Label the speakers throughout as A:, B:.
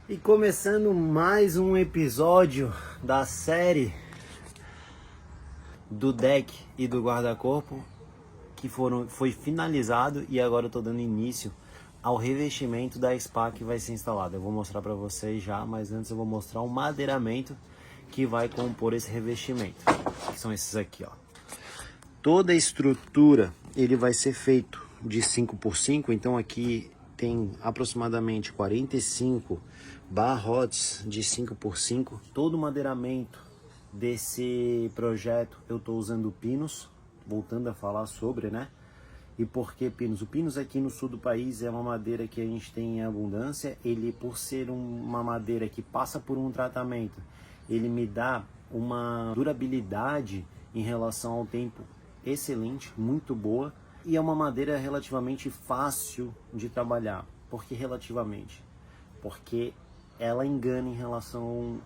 A: E começando mais um episódio da série do deck e do guarda-corpo que foi finalizado, e agora eu tô dando início ao revestimento da spa que vai ser instalada. Eu vou mostrar para vocês já, mas antes eu vou mostrar o madeiramento que vai compor esse revestimento, que são esses aqui, ó. Toda a estrutura ele vai ser feito de 5x5, então aqui tem aproximadamente 45 barrotes de 5x5. Todo o madeiramento desse projeto eu estou usando pinos, voltando a falar sobre, né? E por que pinos? O pinos aqui no sul do país é uma madeira que a gente tem em abundância. Ele, por ser uma madeira que passa por um tratamento, ele me dá uma durabilidade em relação ao tempo excelente, muito boa. E é uma madeira relativamente fácil de trabalhar. Por que relativamente? Porque ela engana em relação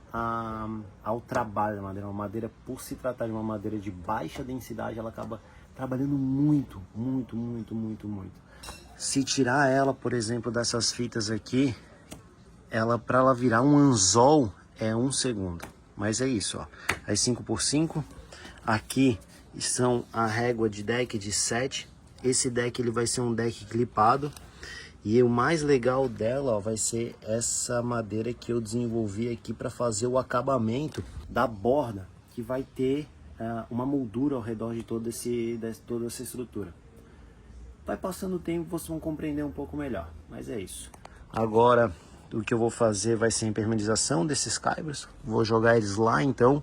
A: ao trabalho da madeira. Uma madeira, por se tratar de uma madeira de baixa densidade, ela acaba trabalhando muito. Se tirar ela, por exemplo, dessas fitas aqui, para ela virar um anzol é 1 segundo. Mas é isso, ó. As 5x5. Aqui são a régua de deck de 7. Esse deck ele vai ser um deck clipado. E o mais legal dela, ó, vai ser essa madeira que eu desenvolvi aqui para fazer o acabamento da borda, que vai ter uma moldura ao redor de toda essa estrutura. Vai passando o tempo, vocês vão compreender um pouco melhor, mas é isso. Agora, o que eu vou fazer vai ser a impermeabilização desses caibros. Vou jogar eles lá, então.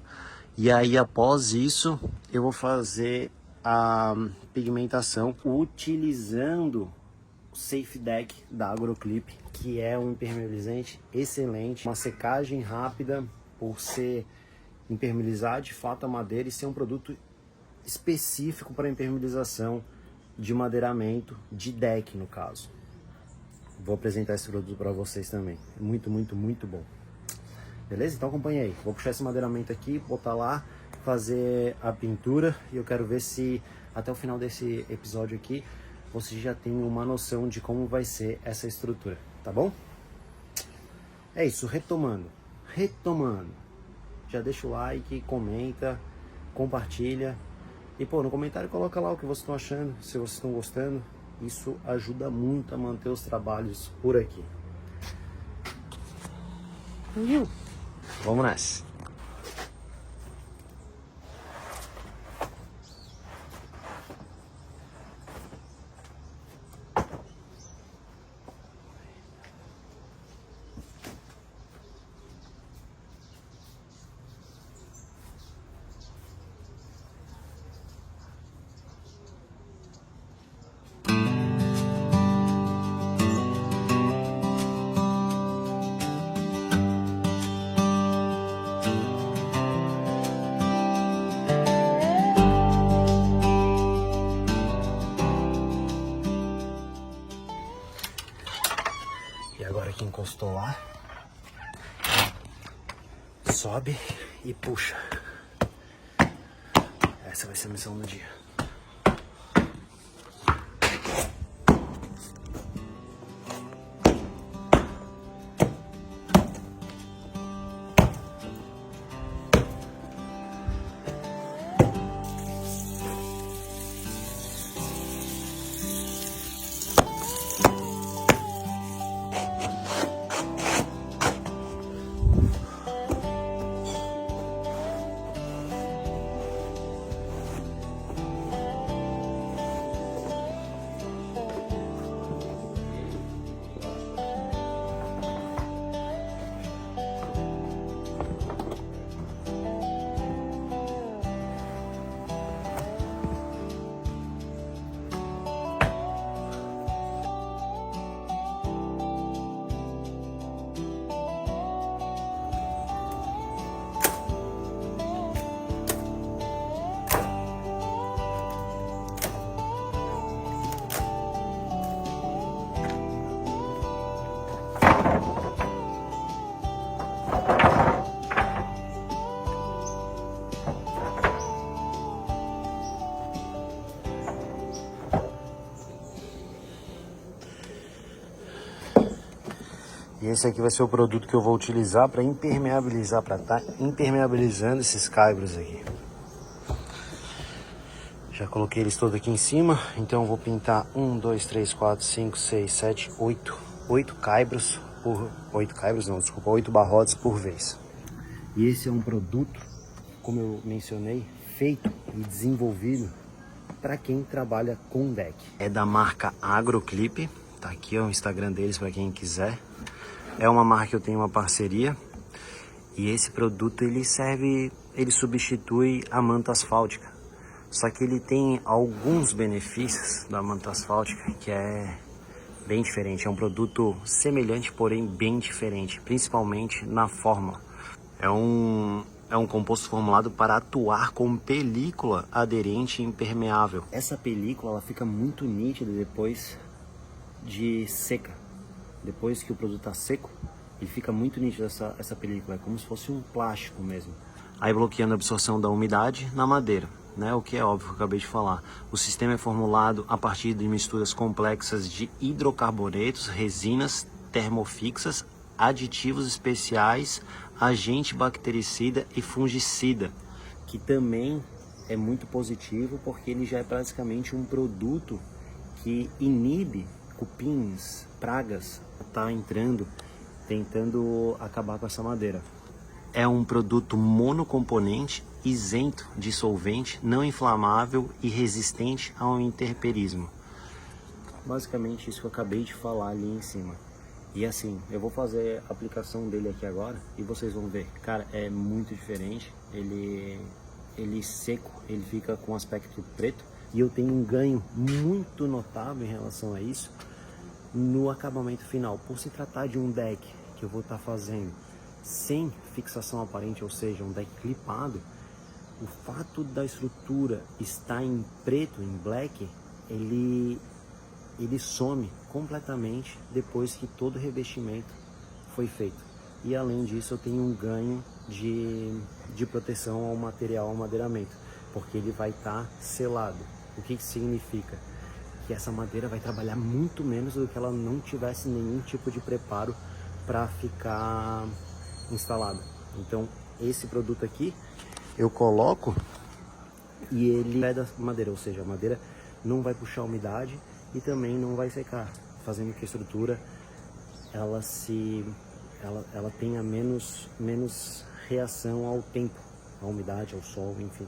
A: E aí, após isso, eu vou fazer a pigmentação utilizando o Safe Deck da Agroclip, que é um impermeabilizante excelente, uma secagem rápida por ser impermeabilizar de fato a madeira e ser um produto específico para impermeabilização de madeiramento de deck, no caso. Vou apresentar esse produto para vocês também. Muito bom. Beleza? Então acompanha aí. Vou puxar esse madeiramento aqui, botar lá, fazer a pintura, e eu quero ver se até o final desse episódio aqui você já tem uma noção de como vai ser essa estrutura, tá bom? É isso, retomando. Já deixa o like, comenta, compartilha. E pô, no comentário coloca lá o que vocês estão achando, se vocês estão gostando. Isso ajuda muito a manter os trabalhos por aqui. Vamos nessa. E agora que encostou lá, sobe e puxa. Essa vai ser a missão do dia. E esse aqui vai ser o produto que eu vou utilizar para impermeabilizar, para estar impermeabilizando esses caibros aqui. Já coloquei eles todos aqui em cima, então eu vou pintar 1, 2, 3, 4, 5, 6, 7, 8 caibros por... 8 barrotes por vez. E esse é um produto, como eu mencionei, feito e desenvolvido para quem trabalha com deck. É da marca Agroclip, tá aqui ó, o Instagram deles para quem quiser. É uma marca que eu tenho uma parceria e esse produto ele substitui a manta asfáltica. Só que ele tem alguns benefícios da manta asfáltica que é bem diferente. É um produto semelhante, porém bem diferente, principalmente na fórmula. É um composto formulado para atuar como película aderente e impermeável. Essa película ela fica muito nítida depois de seca. Depois que o produto está seco, ele fica muito nítido essa película. É como se fosse um plástico mesmo. Aí bloqueando a absorção da umidade na madeira. Né, o que é óbvio que eu acabei de falar. O sistema é formulado a partir de misturas complexas de hidrocarbonetos, resinas termofixas, aditivos especiais, agente bactericida e fungicida, que também é muito positivo porque ele já é praticamente um produto que inibe cupins, pragas, tá entrando, tentando acabar com essa madeira. É um produto monocomponente, isento de solvente, não inflamável e resistente ao intemperismo. Basicamente isso que eu acabei de falar ali em cima. E assim, eu vou fazer a aplicação dele aqui agora e vocês vão ver. Cara, é muito diferente. Ele seco, ele fica com aspecto preto. E eu tenho um ganho muito notável em relação a isso no acabamento final. Por se tratar de um deck que eu vou estar fazendo sem fixação aparente, ou seja, um deck clipado, o fato da estrutura estar em preto, em black, ele some completamente depois que todo o revestimento foi feito. E além disso eu tenho um ganho de proteção ao material, ao madeiramento, porque ele vai estar selado. O que significa? Que essa madeira vai trabalhar muito menos do que ela não tivesse nenhum tipo de preparo para ficar instalada. Então esse produto aqui eu coloco e ele é da madeira, ou seja, a madeira não vai puxar umidade e também não vai secar, fazendo que a estrutura ela tenha menos reação ao tempo, à umidade, ao sol, enfim.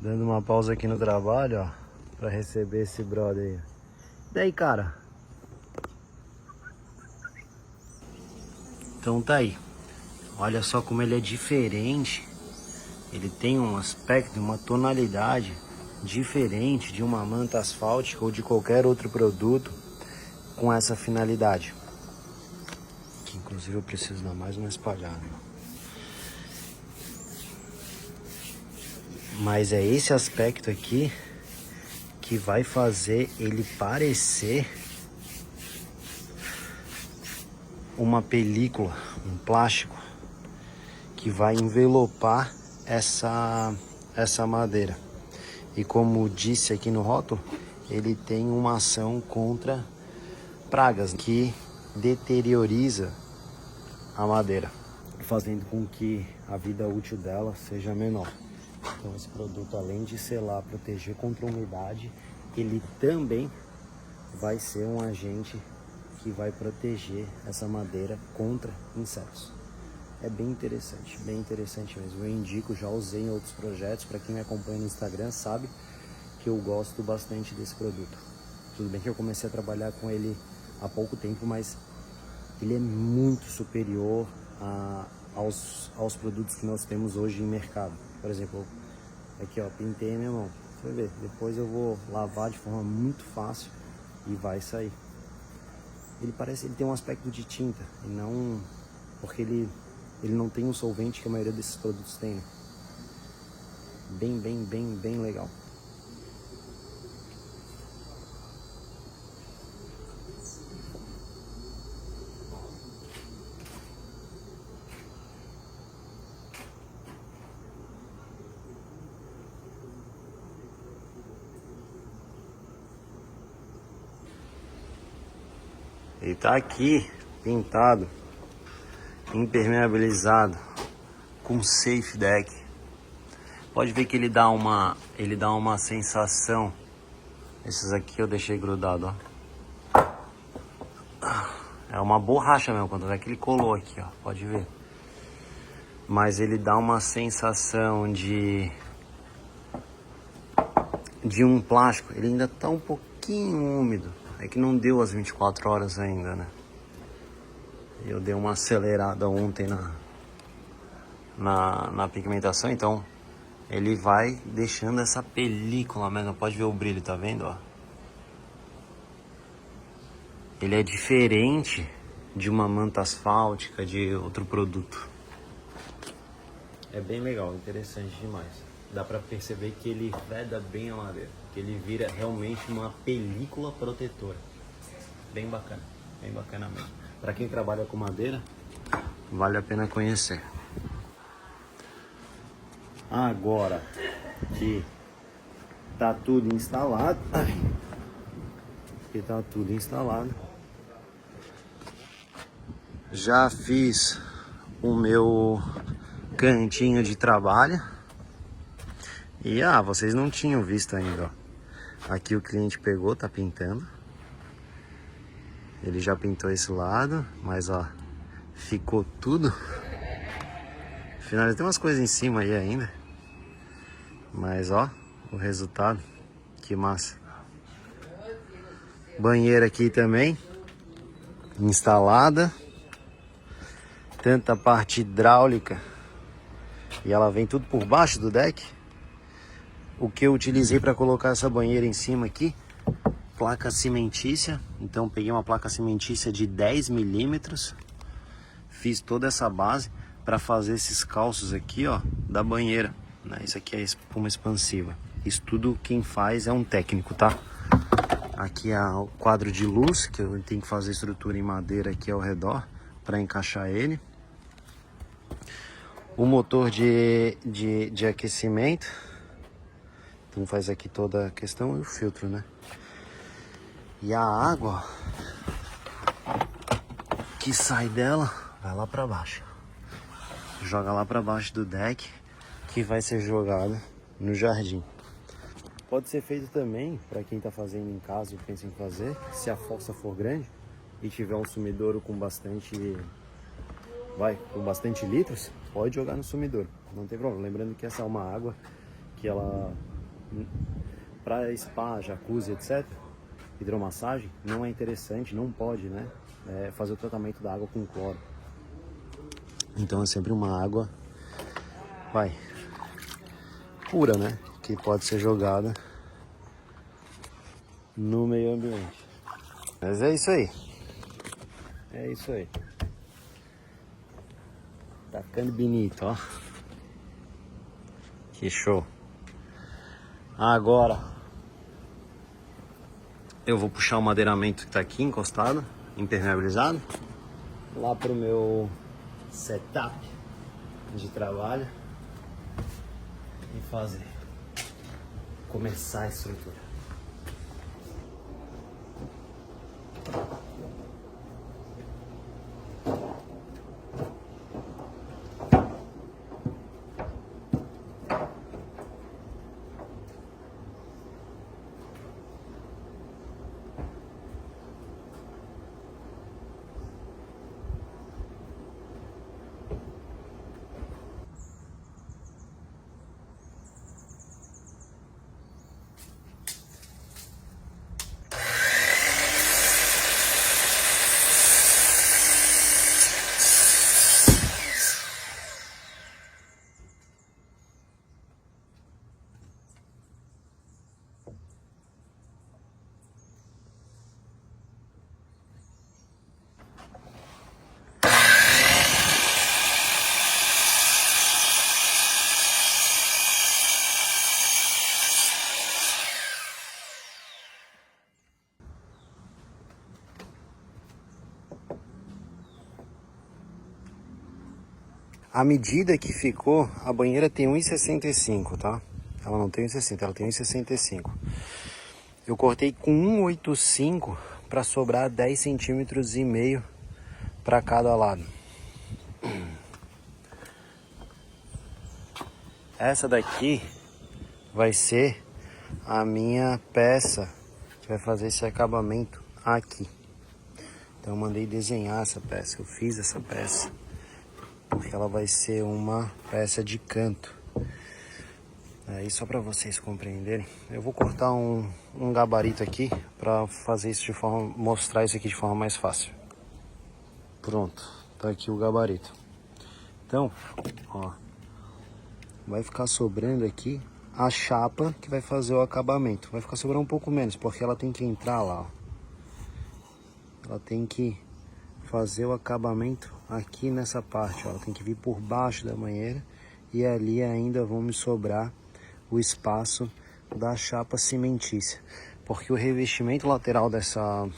A: Dando uma pausa aqui no trabalho, ó, pra receber esse brother aí. E daí, cara? Então tá aí. Olha só como ele é diferente. Ele tem um aspecto, uma tonalidade diferente de uma manta asfáltica ou de qualquer outro produto com essa finalidade. Que inclusive eu preciso dar mais uma espalhada. Mas é esse aspecto aqui que vai fazer ele parecer uma película, um plástico que vai envelopar essa madeira. E como disse aqui no rótulo, ele tem uma ação contra pragas que deterioriza a madeira, fazendo com que a vida útil dela seja menor. Então esse produto, além de selar, proteger contra a umidade, ele também vai ser um agente que vai proteger essa madeira contra insetos. É bem interessante mesmo. Eu indico, já usei em outros projetos. Para quem me acompanha no Instagram sabe que eu gosto bastante desse produto. Tudo bem que eu comecei a trabalhar com ele há pouco tempo, mas ele é muito superior aos produtos que nós temos hoje em mercado. Por exemplo, aqui ó, pintei a minha mão. Você vai ver, depois eu vou lavar de forma muito fácil e vai sair. Ele tem um aspecto de tinta, e não porque ele não tem um solvente que a maioria desses produtos tem, né? Bem legal. Ele tá aqui pintado, impermeabilizado, com safe deck. Pode ver que ele dá uma sensação. Esses aqui eu deixei grudado, ó. É uma borracha mesmo, quando vê que ele colou aqui, ó. Pode ver. Mas ele dá uma sensação de um plástico. Ele ainda tá um pouquinho úmido. É que não deu as 24 horas ainda, né? Eu dei uma acelerada ontem na pigmentação, então ele vai deixando essa película mesmo. Pode ver o brilho, tá vendo, ó? Ele é diferente de uma manta asfáltica, de outro produto. É bem legal, interessante demais. Dá pra perceber que ele veda bem a madeira, que ele vira realmente uma película protetora. Bem bacana mesmo. Pra quem trabalha com madeira, vale a pena conhecer. Agora que tá tudo instalado, já fiz o meu cantinho de trabalho. E vocês não tinham visto ainda, ó. Aqui o cliente pegou, tá pintando. Ele já pintou esse lado, mas ó, ficou tudo. Afinal, tem umas coisas em cima aí ainda. Mas ó, o resultado, que massa. Banheira aqui também, instalada. Tanta parte hidráulica. E ela vem tudo por baixo do deck. O que eu utilizei para colocar essa banheira em cima aqui, placa cimentícia. Então peguei uma placa cimentícia de 10 milímetros. Fiz toda essa base para fazer esses calços aqui, ó, da banheira, né? Isso aqui é espuma expansiva. Isso tudo quem faz é um técnico, tá? Aqui é o quadro de luz, que eu tenho que fazer estrutura em madeira aqui ao redor para encaixar ele. O motor de aquecimento. Então faz aqui toda a questão e o filtro, né? E a água que sai dela vai lá para baixo. Joga lá para baixo do deck, que vai ser jogada no jardim. Pode ser feito também para quem está fazendo em casa e pensa em fazer, se a fossa for grande e tiver um sumidouro com bastante litros, pode jogar no sumidouro, não tem problema. Lembrando que essa é uma água que ela, para spa, jacuzzi, etc, hidromassagem, não é interessante, não pode, né, fazer o tratamento da água com cloro. Então é sempre uma água pura, né, que pode ser jogada no meio ambiente. Mas é isso aí. É isso aí. Tá ficando bonito, ó. Que show. Agora eu vou puxar o madeiramento que tá aqui encostado, impermeabilizado, lá pro meu setup de trabalho e começar a estrutura. A medida que ficou, a banheira tem 1,65, tá? Ela não tem 1,60, ela tem 1,65. Eu cortei com 1,85 para sobrar 10 centímetros e meio para cada lado. Essa daqui vai ser a minha peça que vai fazer esse acabamento aqui. Então eu mandei desenhar essa peça, eu fiz essa peça, porque ela vai ser uma peça de canto. Aí só para vocês compreenderem, eu vou cortar um gabarito aqui para fazer isso de forma, mostrar isso aqui de forma mais fácil. Pronto, tá aqui o gabarito. Então, ó, vai ficar sobrando aqui a chapa que vai fazer o acabamento. Vai ficar sobrando um pouco menos, porque ela tem que entrar lá, ó. Ela tem que fazer o acabamento aqui nessa parte, ó. Ela tem que vir por baixo da banheira e ali ainda vão me sobrar o espaço da chapa cimentícia, porque o revestimento lateral dessa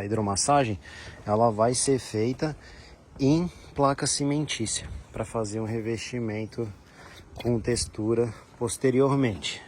A: hidromassagem, ela vai ser feita em placa cimentícia para fazer um revestimento com textura posteriormente.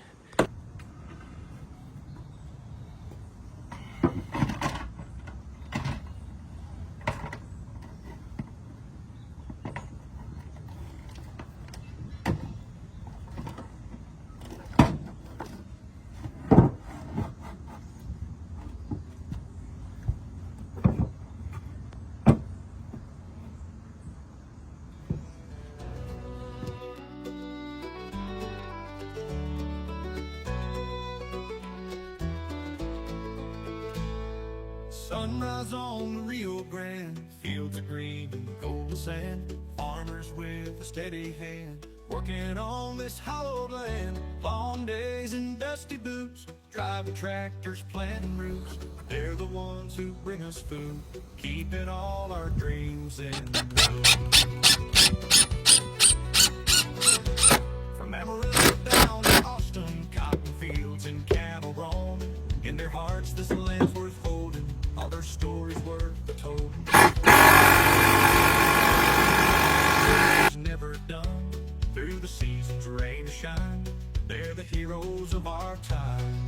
B: Sunrise on the Rio Grande, fields of green and golden sand. Farmers with a steady hand, working on this hallowed land. Long days in dusty boots, driving tractors, planting roots. They're the ones who bring us food, keeping all our dreams in the From Amarillo down to Austin, cotton fields and cattle roaming. In their hearts this land's worth holding, all their stories worth the told. Never done through the seasons, rain or shine. They're the heroes of our time.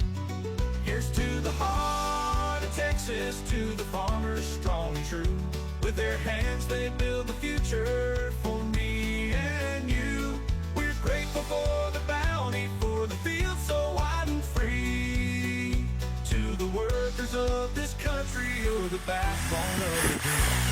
B: Here's to the heart of Texas, to the farmers strong and true. With their hands they build the future for me and you. We're grateful for the bounty, for the field so wide and free. To the workers of this country, you're the backbone of the dream.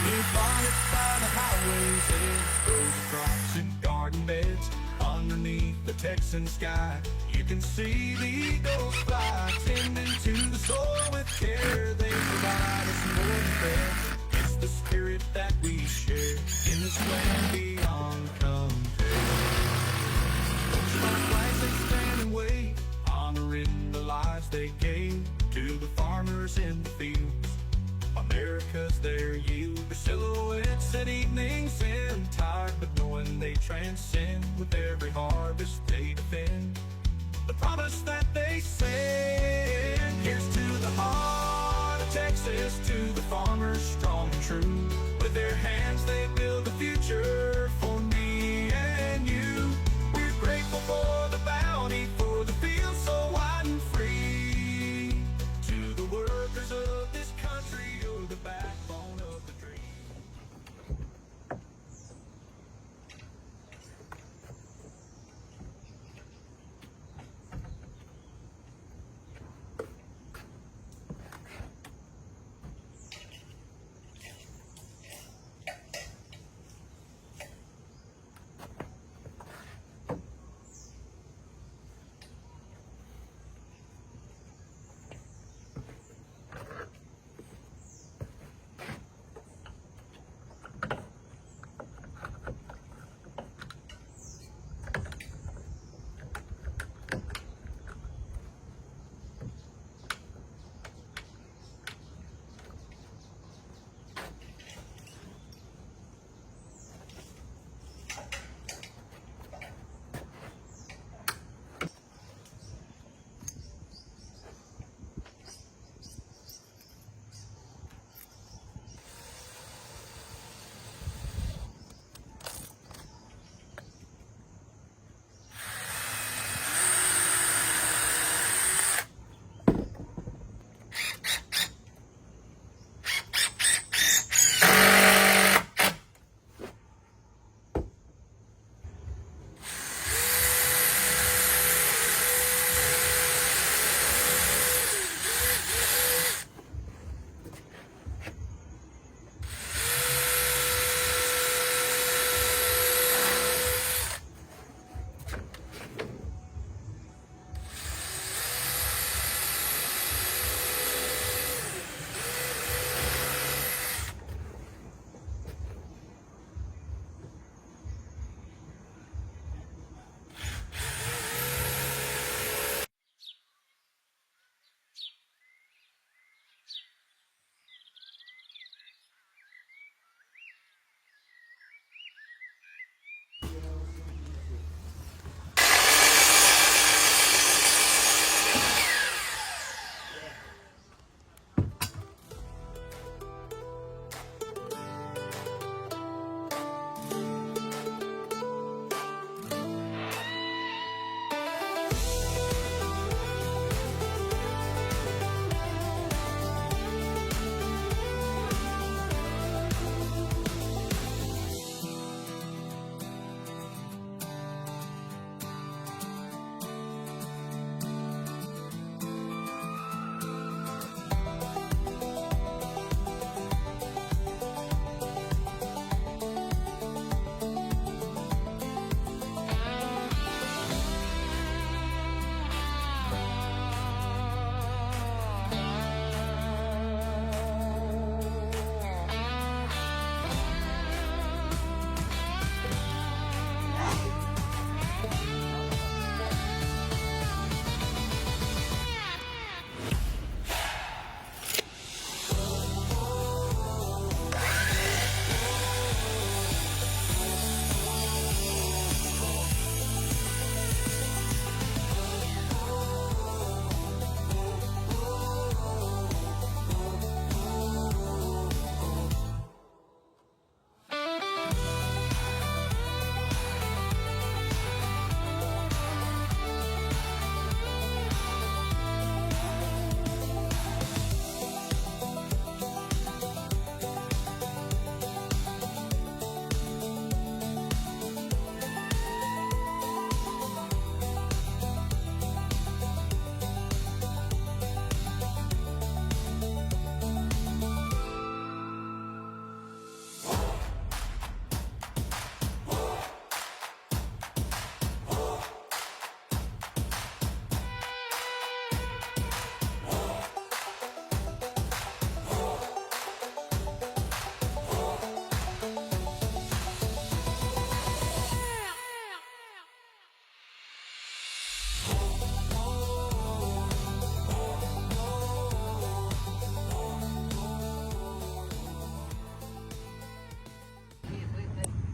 B: Blue bonnets by the highways, edge rows of crops and garden beds. Underneath the Texan sky, you can see the eagles fly, tending to the soil with care. They provide us more than bread. It's the spirit that we share in this land beyond compare. Like lights they stand and wait, honoring the lives they gave to the farmers in the fields. America's their yield, their silhouettes at evenings and tired, but knowing they transcend with every harvest they defend. The promise that they send. Here's to the heart of Texas, to the farmers strong and true. With their hands they build the future for me and you. We're grateful for the bounty, for the field so wide and free. To the workers of this country, you're the backbone of the dream.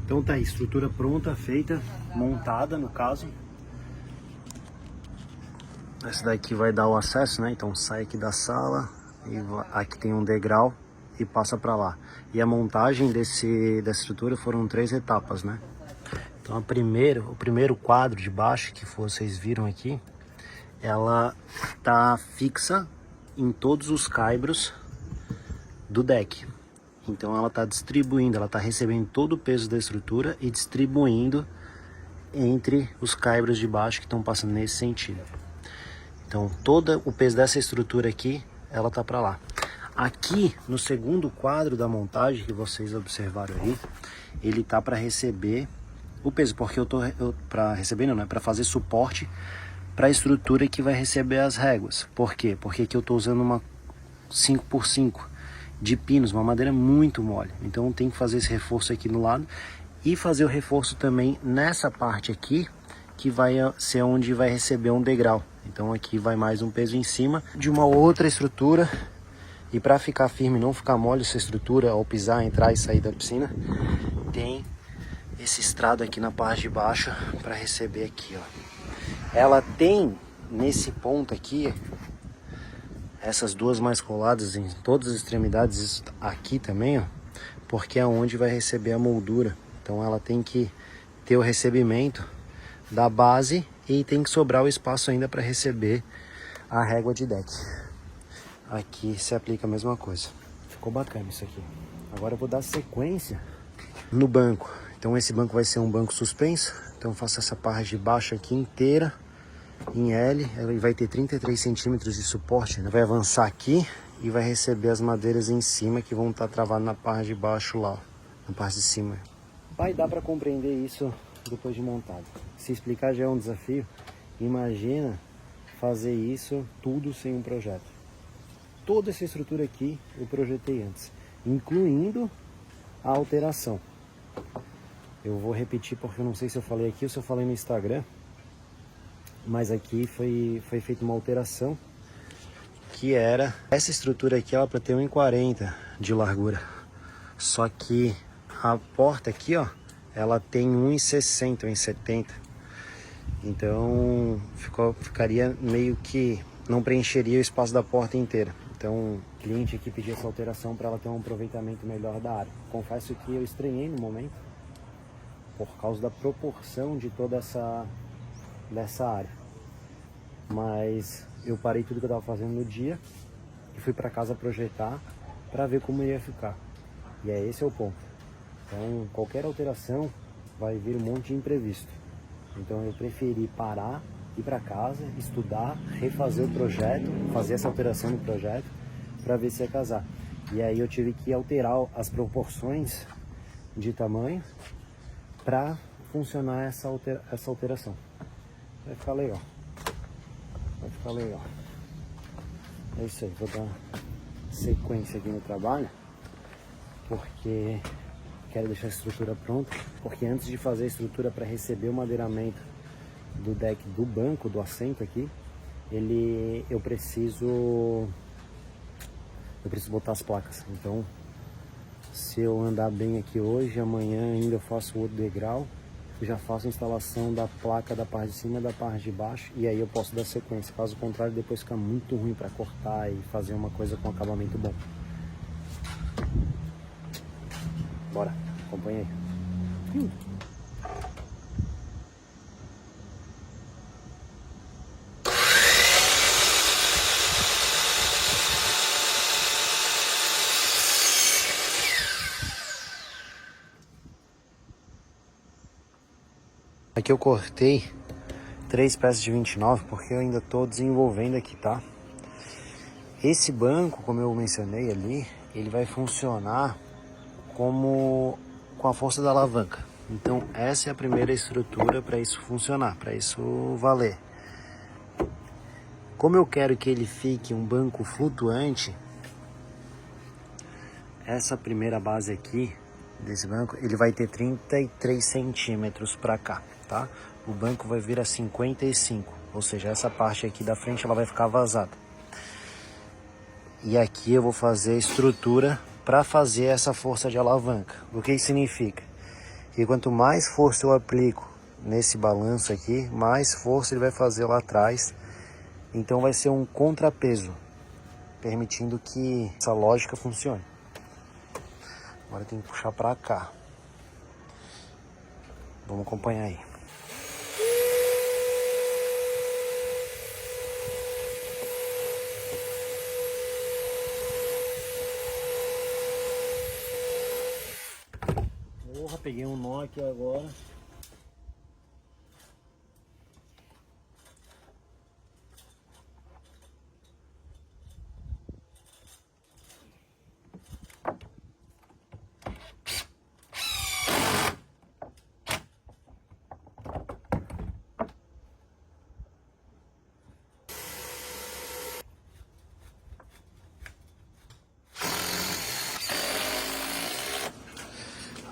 A: Então tá aí, estrutura pronta, feita, montada no caso. Essa daqui vai dar o acesso, né? Então sai aqui da sala e aqui tem um degrau e passa para lá. E a montagem dessa estrutura foram 3 etapas, né? Então o primeiro quadro de baixo que vocês viram aqui, ela tá fixa em todos os caibros do deck. Então ela está distribuindo, ela está recebendo todo o peso da estrutura e distribuindo entre os caibros de baixo que estão passando nesse sentido. Então todo o peso dessa estrutura aqui, ela tá para lá. Aqui no segundo quadro da montagem que vocês observaram aí, ele tá para receber o peso, porque para receber não, é para fazer suporte para a estrutura que vai receber as réguas. Por quê? Porque aqui eu tô usando uma 5x5 de pinos, uma madeira muito mole. Então tem que fazer esse reforço aqui no lado e fazer o reforço também nessa parte aqui, que vai ser onde vai receber um degrau. Então aqui vai mais um peso em cima de uma outra estrutura. E para ficar firme, não ficar mole essa estrutura ao pisar, entrar e sair da piscina, tem esse estrado aqui na parte de baixo para receber aqui, ó. Ela tem nesse ponto aqui essas duas mais coladas em todas as extremidades aqui também, ó, porque é onde vai receber a moldura. Então ela tem que ter o recebimento da base e tem que sobrar o espaço ainda para receber a régua de deck. Aqui se aplica a mesma coisa. Ficou bacana isso aqui. Agora eu vou dar sequência no banco. Então esse banco vai ser um banco suspenso. Então eu faço essa parte de baixo aqui inteira em L. Ele vai ter 33 centímetros de suporte. Ele vai avançar aqui e vai receber as madeiras em cima que vão estar travadas na parte de baixo lá, na parte de cima. Vai dar para compreender isso depois de montado. Se explicar já é um desafio. Imagina fazer isso tudo sem um projeto. Toda essa estrutura aqui eu projetei antes, incluindo a alteração. Eu vou repetir porque eu não sei se eu falei aqui ou se eu falei no Instagram, mas aqui foi feita uma alteração, que era essa estrutura aqui, ela para ter 1,40 de largura. Só que a porta aqui, ó, ela tem 1,60, 1,70. Então ficaria meio que não preencheria o espaço da porta inteira. Então o cliente aqui pediu essa alteração para ela ter um aproveitamento melhor da área. Confesso que eu estranhei no momento, por causa da proporção de toda dessa área. Mas eu parei tudo que eu estava fazendo no dia e fui para casa projetar para ver como ia ficar. E esse é o ponto. Então qualquer alteração vai vir um monte de imprevisto. Então eu preferi parar, ir para casa, estudar, refazer o projeto, fazer essa alteração no projeto para ver se ia casar. E aí eu tive que alterar as proporções de tamanho para funcionar essa alteração. Vai ficar legal. Vai ficar legal. É isso aí, vou dar sequência aqui no trabalho, porque quero deixar a estrutura pronta, porque antes de fazer a estrutura para receber o madeiramento do deck do banco, do assento aqui, eu preciso botar as placas. Então se eu andar bem aqui hoje, amanhã ainda eu faço o outro degrau, já faço a instalação da placa da parte de cima e da parte de baixo, e aí eu posso dar sequência. Caso contrário, depois fica muito ruim para cortar e fazer uma coisa com acabamento bom. Bora, acompanha aí. Aqui eu cortei 3 peças de 29 porque eu ainda estou desenvolvendo aqui, tá? Esse banco, como eu mencionei ali, ele vai funcionar com a força da alavanca. Então essa é a primeira estrutura para isso funcionar, para isso valer. Como eu quero que ele fique um banco flutuante, essa primeira base aqui desse banco, ele vai ter 33 centímetros para cá, tá? O banco vai vir a 55, ou seja, essa parte aqui da frente ela vai ficar vazada. E aqui eu vou fazer a estrutura para fazer essa força de alavanca. O que significa? E quanto mais força eu aplico nesse balanço aqui, mais força ele vai fazer lá atrás. Então vai ser um contrapeso, permitindo que essa lógica funcione. Agora tem que puxar para cá. Vamos acompanhar aí. Porra, peguei um nó aqui agora.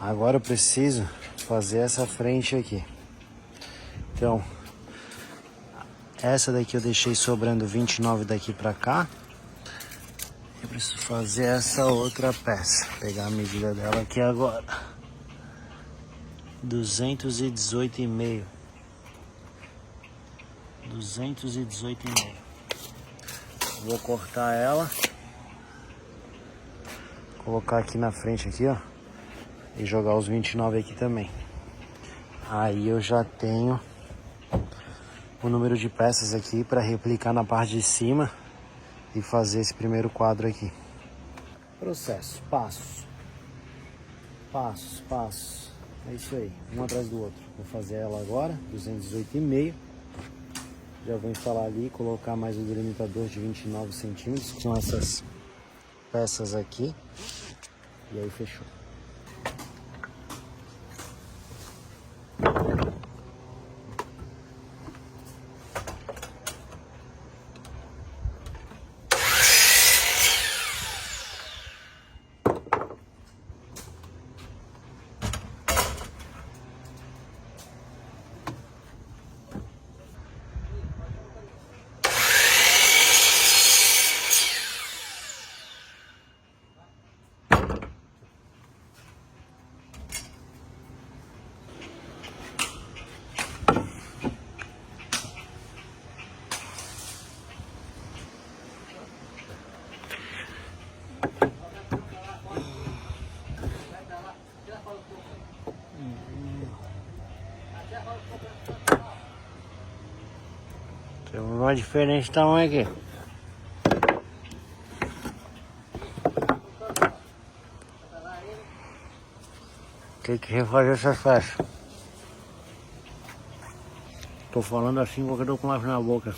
A: Agora eu preciso fazer essa frente aqui. Então, essa daqui eu deixei sobrando 29 daqui pra cá. Eu preciso fazer essa outra peça. Pegar a medida dela aqui agora. 218,5. 218,5. Vou cortar ela. Colocar aqui na frente aqui, ó. E jogar os 29 aqui também. Aí eu já tenho o número de peças aqui para replicar na parte de cima e fazer esse primeiro quadro aqui. Processo, passos. Passos, passos. É isso aí, um atrás do outro. Vou fazer ela agora, 218,5. Já vou instalar ali, colocar mais o delimitador de 29 centímetros, que são essas peças aqui. E aí fechou. Tem uma diferença de tamanho aqui. Tem que refazer essas peças. Tô falando assim porque eu tô com lápis na boca.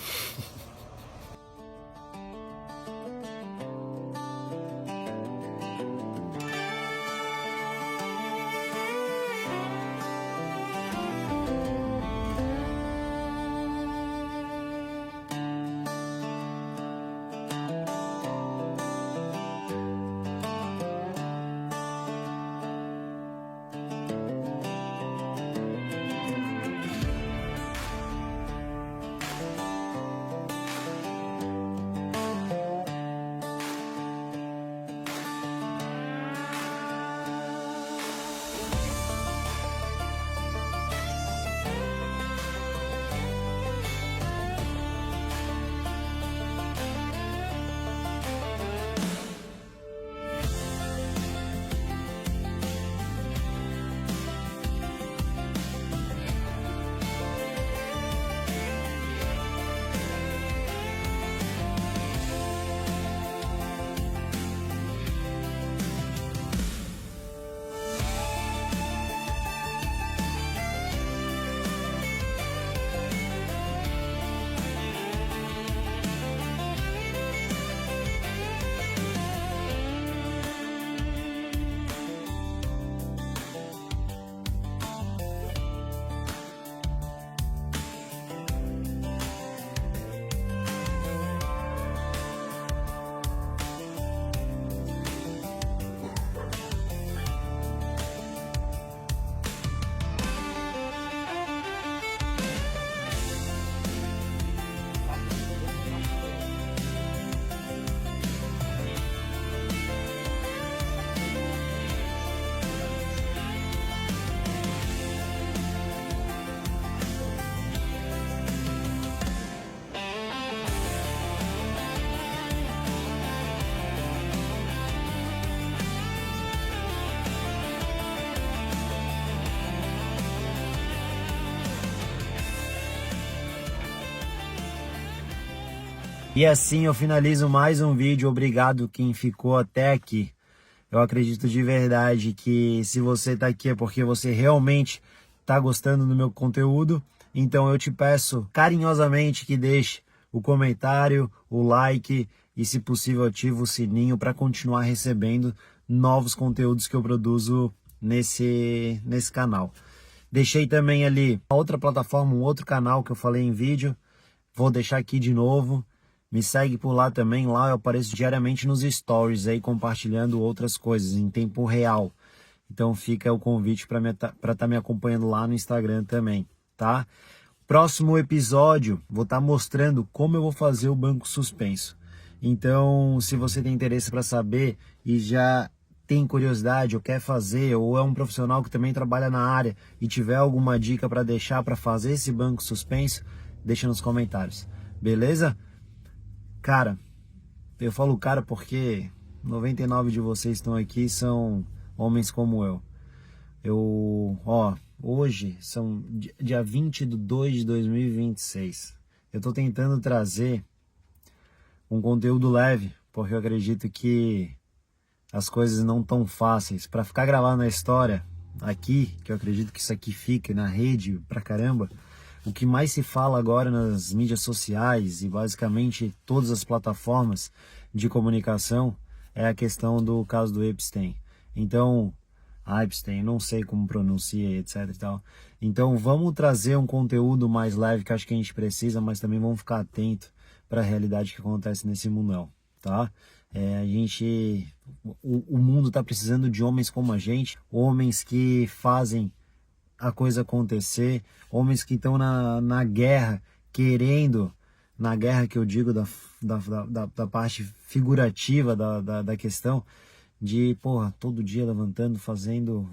A: E assim eu finalizo mais um vídeo. Obrigado quem ficou até aqui. Eu acredito de verdade que se você tá aqui é porque você realmente tá gostando do meu conteúdo. Então eu te peço carinhosamente que deixe o comentário, o like e, se possível, ative o sininho para continuar recebendo novos conteúdos que eu produzo nesse canal. Deixei também ali outra plataforma, um outro canal que eu falei em vídeo. Vou deixar aqui de novo. Me segue por lá também. Lá eu apareço diariamente nos stories aí, compartilhando outras coisas em tempo real. Então fica o convite para estar me acompanhando lá no Instagram também, tá? Próximo episódio, vou estar mostrando como eu vou fazer o banco suspenso. Então, se você tem interesse para saber e já tem curiosidade ou quer fazer, ou é um profissional que também trabalha na área e tiver alguma dica para deixar para fazer esse banco suspenso, deixa nos comentários, beleza? Cara, eu falo cara porque 99 de vocês estão aqui são homens como eu. Hoje são dia 20 de 2 de 2026. Eu tô tentando trazer um conteúdo leve, porque eu acredito que as coisas não tão fáceis. Para ficar gravado na história aqui, que eu acredito que isso aqui fique na rede pra caramba, o que mais se fala agora nas mídias sociais e basicamente todas as plataformas de comunicação é a questão do caso do Epstein. Então, Epstein, não sei como pronuncia, etc e tal. Então vamos trazer um conteúdo mais leve que acho que a gente precisa, mas também vamos ficar atento para a realidade que acontece nesse mundão, tá? O mundo está precisando de homens como a gente, homens que fazem a coisa acontecer, homens que estão na guerra, querendo, na guerra que eu digo da parte figurativa da questão, de, porra, todo dia levantando, fazendo,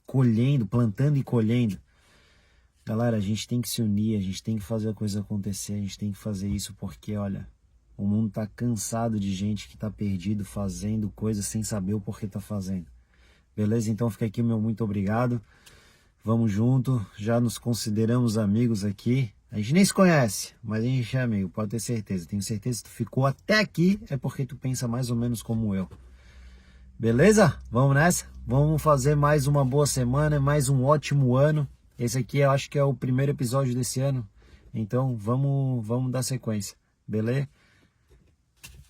A: colhendo, plantando e colhendo. Galera, a gente tem que se unir, a gente tem que fazer a coisa acontecer, a gente tem que fazer isso porque, olha, o mundo tá cansado de gente que tá perdido fazendo coisas sem saber o porquê tá fazendo. Beleza? Então fica aqui meu muito obrigado. Vamos junto, já nos consideramos amigos aqui. A gente nem se conhece, mas a gente é amigo, pode ter certeza. Tenho certeza que tu ficou até aqui é porque tu pensa mais ou menos como eu. Beleza? Vamos nessa? Vamos fazer mais uma boa semana, mais um ótimo ano. Esse aqui eu acho que é o primeiro episódio desse ano. Então vamos dar sequência. Beleza?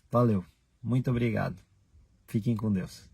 A: Valeu. Muito obrigado. Fiquem com Deus.